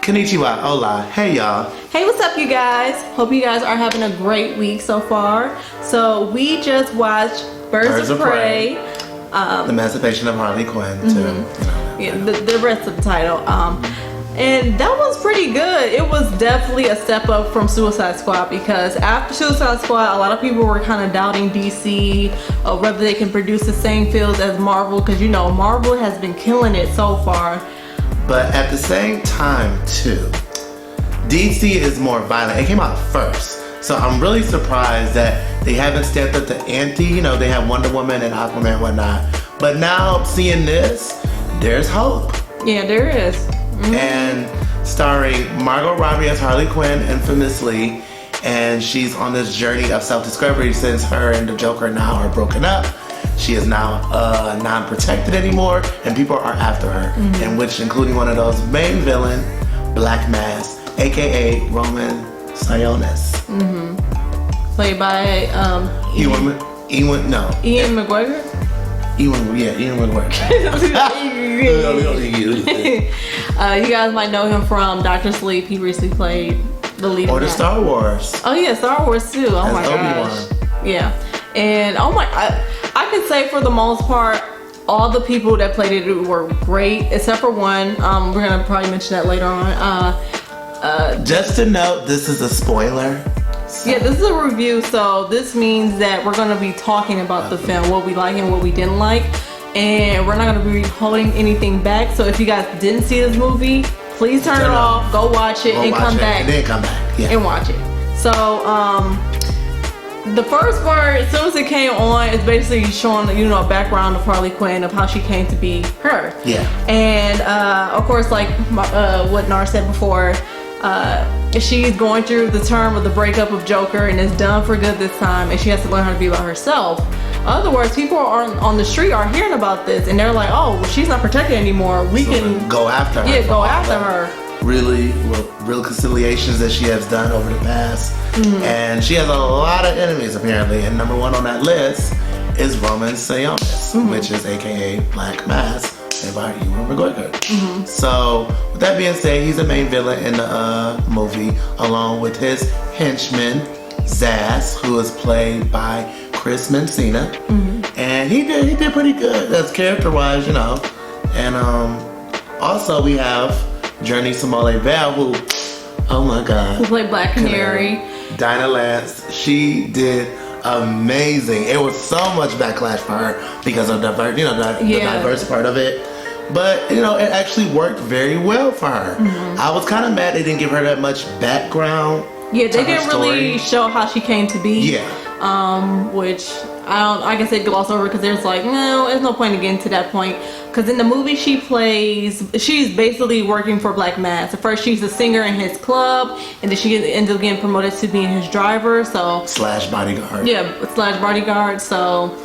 Konnichiwa, hola, hey y'all. Hey, what's up you guys? Hope you guys are having a great week so far. So we just watched Birds of Prey. The Emancipation of Harley Quinn too. The rest of the title. And that was pretty good. It was definitely a step up from Suicide Squad, because after Suicide Squad, a lot of people were kind of doubting DC, whether they can produce the same feels as Marvel, because you know Marvel has been killing it so far. But at the same time too, DC is more violent. It came out first. So I'm really surprised that they haven't stepped up the ante. You know, they have Wonder Woman and Aquaman and whatnot. But now seeing this, there's hope. Yeah, there is. And starring Margot Robbie as Harley Quinn, infamously, and she's on this journey of self-discovery since her and the Joker now are broken up. She is now non-protected anymore, and people are after her, in which including one of those main villain, Black Mass, aka Roman Sionis. Played by Ewan McGregor. Ewan McGregor. You guys might know him from Dr. Sleep. He recently played the lead. Or the Star Wars. Oh yeah, Star Wars too. Oh my gosh. Yeah. And I can say for the most part, all the people that played it were great, except for one. We're gonna probably mention that later on. Just to note, this is a spoiler. So. Yeah, this is a review, so this means that we're gonna be talking about the film, what we like and what we didn't like, and we're not gonna be holding anything back. So if you guys didn't see this movie, please turn it off, go watch it, and come back. And then come back. Yeah. And watch it. So the first part, as soon as it came on, it's basically showing a background of Harley Quinn, of how she came to be her. Yeah. And of course, like what Nar said before, she's going through the term of the breakup of Joker, and it's done for good this time, and she has to learn how to be by herself. In other words, people on the street are hearing about this, and they're like, oh, well, she's not protected anymore. We can go after her. Yeah, go after her. Real conciliations that she has done over the past. And she has a lot of enemies apparently, and number one on that list is Roman Sionis, which is aka Black Mass, played by Ewan McGregor. So with that being said, he's the main villain in the movie, along with his henchman Zsasz, who is played by Chris Messina. And he did pretty good. That's character-wise, And also we have Jurnee Smollett-Bell, who, oh my God, who played Black Canary. Dinah Lance, she did amazing. It was so much backlash for her because of the diverse part of it. But it actually worked very well for her. I was kind of mad they didn't give her that much background. Yeah, they didn't really show how she came to be. Yeah. Which I guess they gloss over because there's there's no point in getting to that point. Because in the movie she's basically working for Black Mass. At first she's a singer in his club, and then she ends up getting promoted to being his driver. Slash bodyguard. Yeah, slash bodyguard. So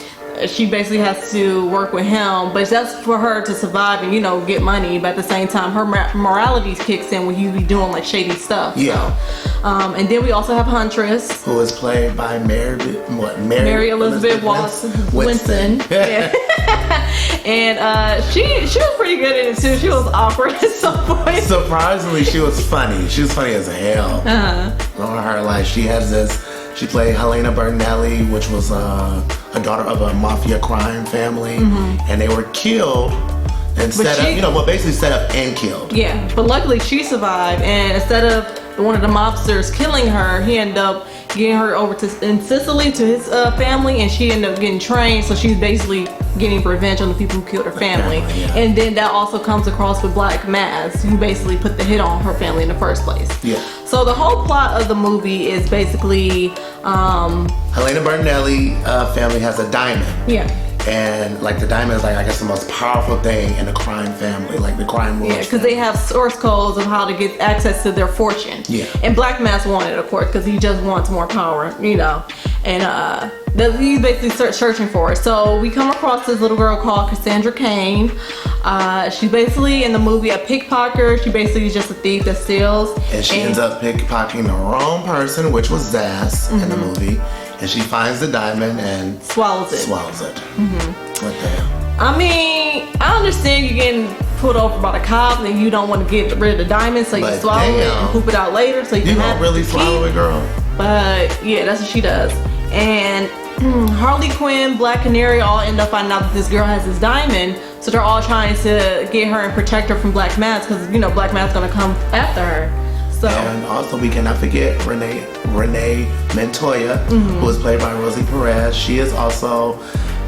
she basically has to work with him, but that's for her to survive and get money. But at the same time, her morality kicks in when you be doing shady stuff. Yeah. So, and then we also have Huntress, who is played by Mary Elizabeth Winstead. Yeah. And she was pretty good in it too. She was awkward at some point. Surprisingly, she was funny. She was funny as hell. On her life, she played Helena Bertinelli, which was a daughter of a mafia crime family, and they were killed and basically set up and killed. Yeah, but luckily she survived, and instead of one of the mobsters killing her, he ended up getting her over in Sicily to his family, and she ended up getting trained, so she's basically getting revenge on the people who killed her family. Yeah. And then that also comes across with Black Mass, who basically put the hit on her family in the first place. Yeah. So the whole plot of the movie is basically Helena Bertinelli family has a diamond. Yeah. And the diamond is I guess the most powerful thing in the crime family, the crime rules. Yeah, because they have source codes of how to get access to their fortune. Yeah. And Black Mass wanted, of course, because he just wants more power, And he's basically searching for it. So we come across this little girl called Cassandra Cain. She's basically in the movie a pickpocket. She basically is just a thief that steals. And she ends up pickpocketing the wrong person, which was Zsasz in the movie. And she finds the diamond and swallows it. What the hell? I mean, I understand you getting pulled over by the cops and you don't want to get rid of the diamonds, so you swallow it and poop it out later, so you can don't really swallow it, girl. But yeah, that's what she does. And Harley Quinn, Black Canary all end up finding out that this girl has this diamond, so they're all trying to get her and protect her from Black Mask, because you know Black Mask's gonna come after her. So. And also we cannot forget Renee Montoya, who is played by Rosie Perez. She is also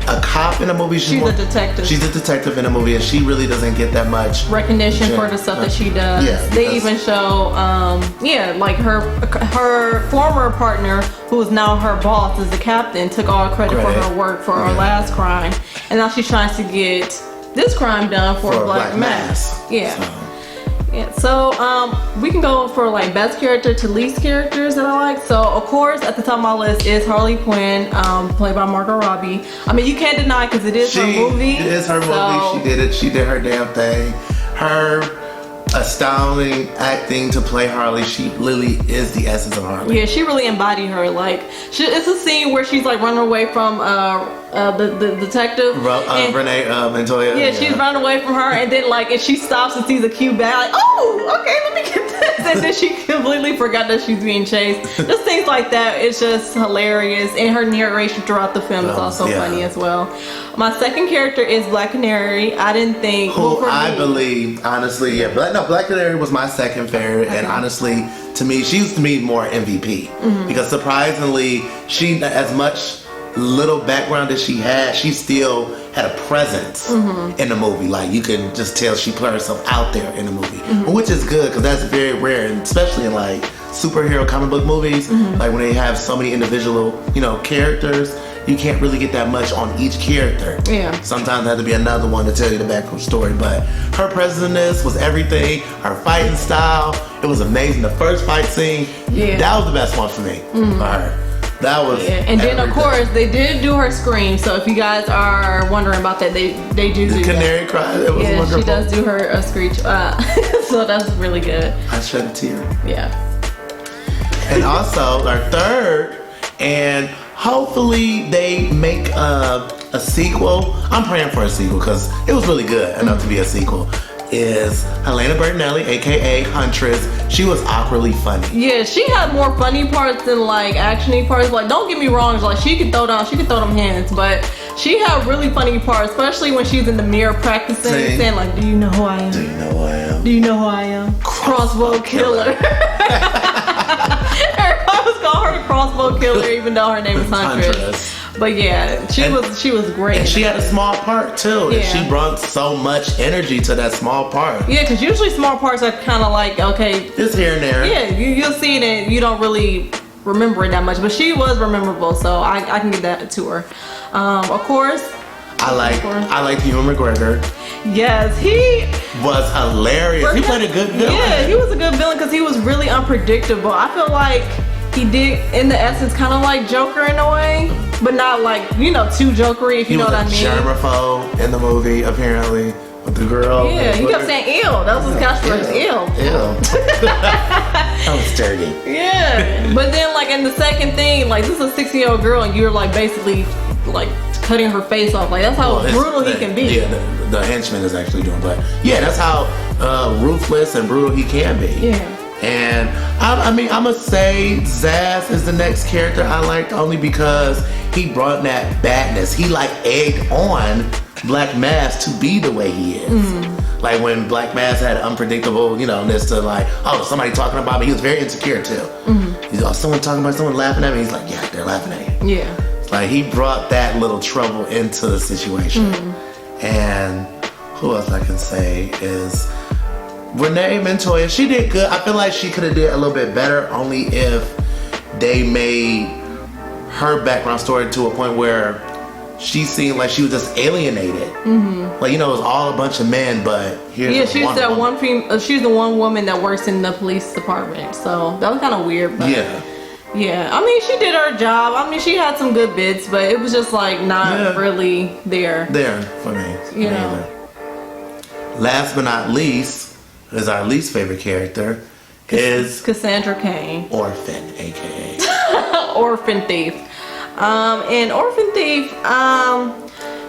a cop in a movie. She's a detective. She's a detective in a movie, and she really doesn't get that much recognition for the stuff that she does. Yeah, they even show, like her former partner, who is now her boss, is the captain, took all credit for her work for her last crime, and now she's trying to get this crime done for Black Mask. Yeah. Yeah, so we can go for like best character to least characters that I like. So of course at the top of my list is Harley Quinn, played by Margot Robbie. I mean, you can't deny because it is her movie. It is her movie. She did it. She did her damn thing. Her astounding acting to play Harley. She literally is the essence of Harley. Yeah, she really embodied her. Like, it's a scene where she's like running away from the detective, Renee Montoya. Yeah, she's running away from her, and then like, and she stops and sees a cute bag, like, oh, okay, let me get this, and then she completely forgot that she's being chased. Just things like that. It's just hilarious, and her narration throughout the film is also funny as well. My second character is Black Canary. I didn't think. I believe, honestly, Black Canary was my second favorite, and honestly, to me, she used to be more MVP because surprisingly, she, as much little background that she had, she still had a presence in the movie. Like, you can just tell she put herself out there in the movie, which is good because that's very rare, and especially in like superhero comic book movies, like when they have so many individual, characters. You can't really get that much on each character. Yeah. Sometimes there had to be another one to tell you the background story. But her presence was everything. Her fighting style, it was amazing. The first fight scene, that was the best one for me. For her. That was and then of course they did do her scream. So if you guys are wondering about that, they do the canary cry. It was wonderful. She does do her screech. So that's really good. I shed a tear. Yeah. And also our third, and hopefully they make a sequel. I'm praying for a sequel because it was really good enough to be a sequel. Is Helena Bertinelli, aka Huntress. She was awkwardly funny. Yeah, she had more funny parts than like actiony parts. Like, don't get me wrong, like she could throw them hands, but she had really funny parts, especially when she's in the mirror practicing, saying like, "Do you know who I am? Do you know who I am? Do you know who I am? Crossbow killer." I was calling her the crossbow killer, even though her name is Huntress. But yeah, she was great. And she had a small part too. Yeah. And she brought so much energy to that small part. Yeah, because usually small parts are kind of like, okay, just here and there. Yeah, you'll see it and you don't really remember it that much. But she was memorable, so I can give that to her. Of course. I like Ewan McGregor. Yes, he was hilarious. He played a good villain. Yeah, he was a good villain because he was really unpredictable. I feel like he did, in the essence, kind of like Joker in a way, but not like, too jokery, if you know what I mean. He was a germaphobe in the movie, apparently, with the girl. Yeah, he kept saying ill. That was his catchphrase, ill. That was dirty. Yeah, but then like in the second thing, like this is a 16-year-old girl and you're like basically like cutting her face off. Like that's how brutal he can be. Yeah, the henchman is actually doing, but yeah, that's how ruthless and brutal he can be. Yeah. And I mean, I'm gonna say Zaz is the next character I liked only because he brought that badness. He like egged on Black Mask to be the way he is. Like when Black Mask had unpredictableness to like, oh, somebody talking about me. He was very insecure too. He's like, oh, someone talking about someone laughing at me. He's like, yeah, they're laughing at you. Yeah. Like he brought that little trouble into the situation. And who else I can say is Renee Montoya. She did good. I feel like she could have did a little bit better only if they made her background story to a point where she seemed like she was just alienated. Like, it was all a bunch of men, but here's she's that one female. She's the one woman that works in the police department. So that was kind of weird. But yeah. I mean, she did her job. I mean, she had some good bits, but it was just like not really there. There for me. Last but not least, is our least favorite character is Cassandra Cain. Orphan, aka Orphan Thief. And Orphan Thief,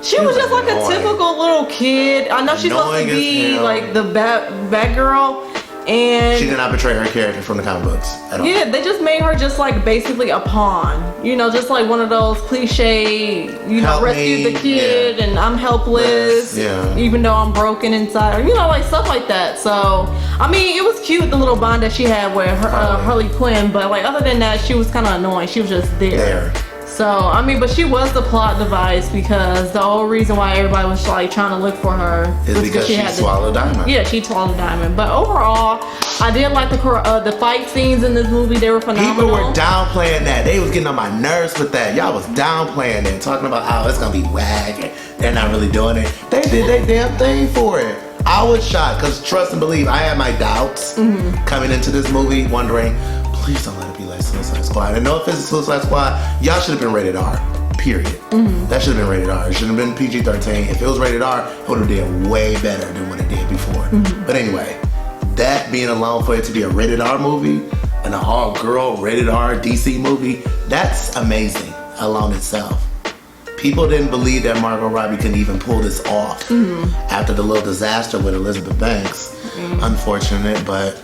She was just like a typical little kid. I know she's supposed to be like the bad girl. And she did not portray her character from the comic books at all. Yeah, they just made her just like basically a pawn. You know, just like one of those cliche, rescue the kid and I'm helpless. Yeah. Even though I'm broken inside. Or, like stuff like that. So, I mean, it was cute, the little bond that she had with her, Harley Quinn. But like other than that, she was kind of annoying. She was just there. So, I mean, but she was the plot device because the whole reason why everybody was like trying to look for her is because she swallowed Diamond. Yeah, she swallowed Diamond. But overall, I did like the fight scenes in this movie. They were phenomenal. People were downplaying that. They was getting on my nerves with that. Y'all was downplaying it, talking about how it's gonna be whack and they're not really doing it. They did their damn thing for it. I was shocked because trust and believe, I had my doubts coming into this movie, wondering, please don't let it be like Suicide Squad. And no offense to Suicide Squad, y'all should have been rated R. Period. That should have been rated R. It should have been PG-13. If it was rated R, it would have did way better than what it did before. But anyway, that being alone for it to be a rated R movie and an all-girl rated R DC movie, that's amazing alone itself. People didn't believe that Margot Robbie could even pull this off after the little disaster with Elizabeth Banks. Unfortunate, but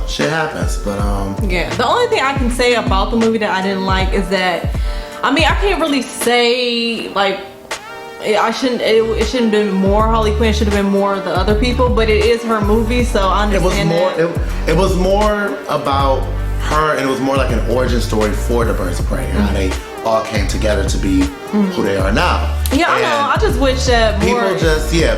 shit happens. But yeah, the only thing I can say about the movie that I didn't like is that, I mean, I can't really say like it shouldn't have been more Harley Quinn. It should have been more the other people, but it is her movie, so I understand it was more about her, and it was more like an origin story for the Birds of Prey, and how they all came together to be who they are now. Yeah, I know. I just wish that more...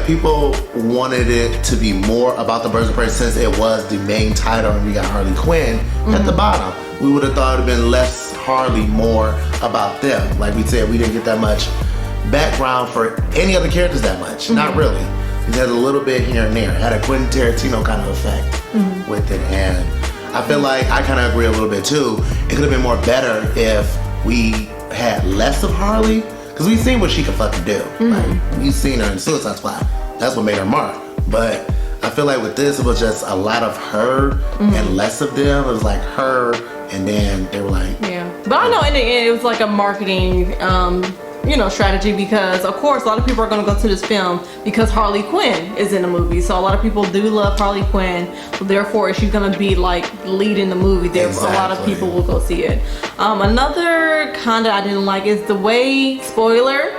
People wanted it to be more about the Birds of Prey since it was the main title and we got Harley Quinn at the bottom. We would have thought it would have been less Harley, more about them. Like we said, we didn't get that much background for any other characters that much. Not really. It had a little bit here and there. It had a Quentin Tarantino kind of effect with it. And I feel like I kind of agree a little bit too. It could have been more better if we had less of Harley, because we've seen what she could fucking do. Like, we've seen her in Suicide Squad. That's what made her mark. But I feel like with this, it was just a lot of her and less of them. It was like her, and then they were like... Yeah. But I know in the end, it was like a marketing strategy, because of course a lot of people are going to go to this film because Harley Quinn is in the movie. So a lot of people do love Harley Quinn, so therefore she's going to be like leading the movie there. So a lot of people will go see it. Another kind I didn't like is the way, spoiler,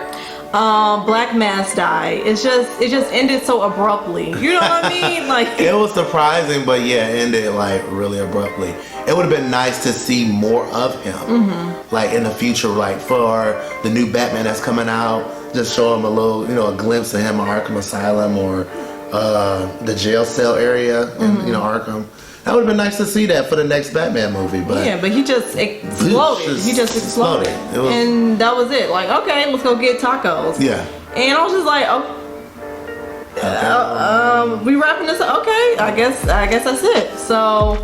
Black Mass died. It just ended so abruptly. You know what I mean? Like, it was surprising, but yeah, it ended like really abruptly. It would have been nice to see more of him, like in the future, like for the new Batman that's coming out. Just show him a little, a glimpse of him in Arkham Asylum or the jail cell area in Arkham. That would have been nice to see that for the next Batman movie, but yeah, but he just exploded. He just exploded, and that was it. Like, okay, let's go get tacos. Yeah, and I was just like, we wrapping this up? Okay, I guess that's it. So,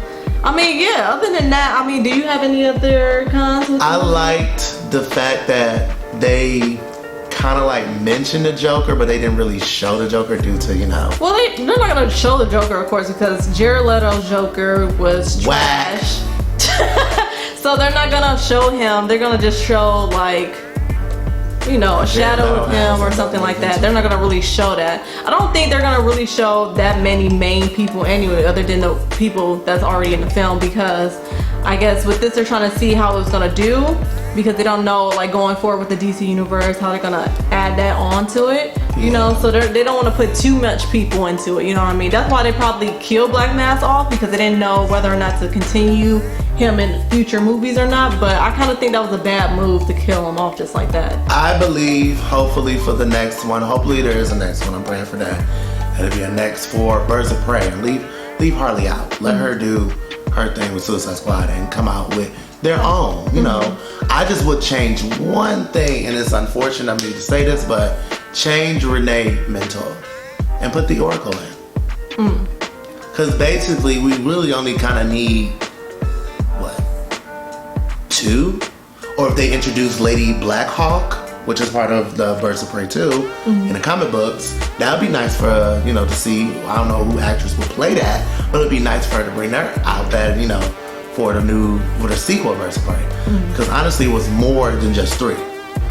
I mean, yeah. Other than that, I mean, do you have any other cons? I liked the fact that they kind of like mentioned the Joker, but they didn't really show the Joker due to, Well, they're not gonna show the Joker, of course, because Jared Leto's Joker was trash. So they're not gonna show him. They're gonna just show like, a shadow of him or something like that. They're not gonna really show that. I don't think they're gonna really show that many main people anyway, other than the people that's already in the film, because I guess with this they're trying to see how it's gonna do, because they don't know, like, going forward with the DC universe, how they're gonna add that onto it, so they don't want to put too much people into it, you know what I mean? That's why they probably killed Black Mass off, because they didn't know whether or not to continue him in future movies or not. But I kind of think that was a bad move to kill him off just like that. I believe, hopefully for the next one, hopefully there is a next one, I'm praying for that. It'll be a next for Birds of Prey, and leave Harley out. Let her do her thing with Suicide Squad and come out with their own, I just would change one thing, and it's unfortunate I need to say this, but change Renee Montoya and put the Oracle in. Because basically we really only kind of need, 2? Or if they introduce Lady Blackhawk, which is part of the Birds of Prey 2 in the comic books, that would be nice for to see. I don't know who actress would play that, but it'd be nice for her to bring her out that, for the sequel of Birds of Prey. Because honestly, it was more than just 3.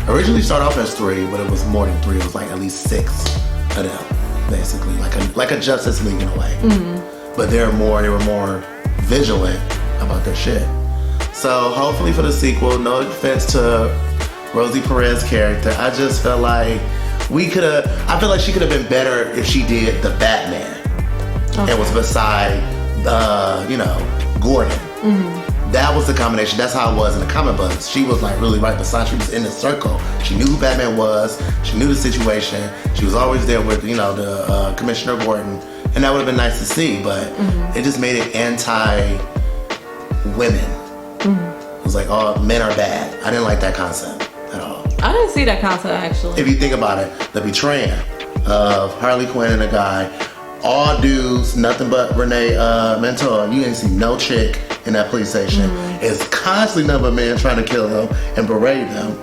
originally started off as 3, but it was more than 3. It was like at least 6 of them, basically, like a Justice League in a way. But they were more vigilant about their shit. So hopefully for the sequel, no offense to Rosie Perez character, I just felt like I feel like she could have been better if she did the Batman and was beside, Gordon. That was the combination. That's how it was in the comic books. She was like really right beside. She was in the circle. She knew who Batman was. She knew the situation. She was always there with, the Commissioner Gordon. And that would have been nice to see, but it just made it anti-women. It was like, oh, men are bad. I didn't like that concept at all. I didn't see that concept, actually. If you think about it, the betraying of Harley Quinn and a guy, all dudes, nothing but Renee Montoya. You ain't see no chick in that police station. It's constantly nothing but men trying to kill them and berate them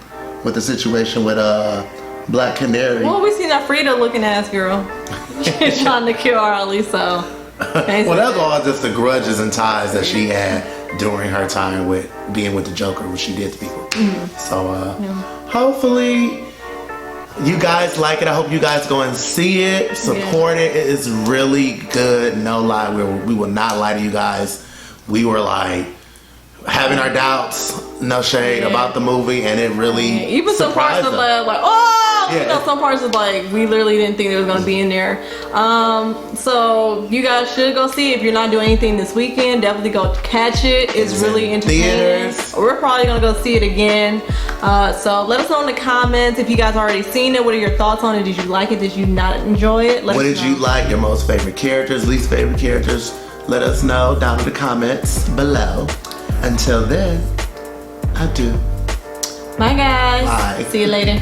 with the situation with Black Canary. Well, we seen that Frida looking ass girl. She's trying to kill Harley, so. Well, that's all just the grudges and ties that she had during her time with being with the Joker, which she did to people. So, hopefully you guys like it. I hope you guys go and see it, support it. It is really good. No lie, we will not lie to you guys. We were like having our doubts, no shade about the movie, and it really even some parts of like some parts of like we literally didn't think it was gonna be in there. So you guys should go see it. If you're not doing anything this weekend, definitely go catch it. It's really entertaining. We're probably gonna go see it again. So let us know in the comments if you guys already seen it. What are your thoughts on it? Did you like it? Did you not enjoy it? What did you like? Your most favorite characters, least favorite characters? Let us know down in the comments below. Until then, adieu. Bye guys. Bye. See you later.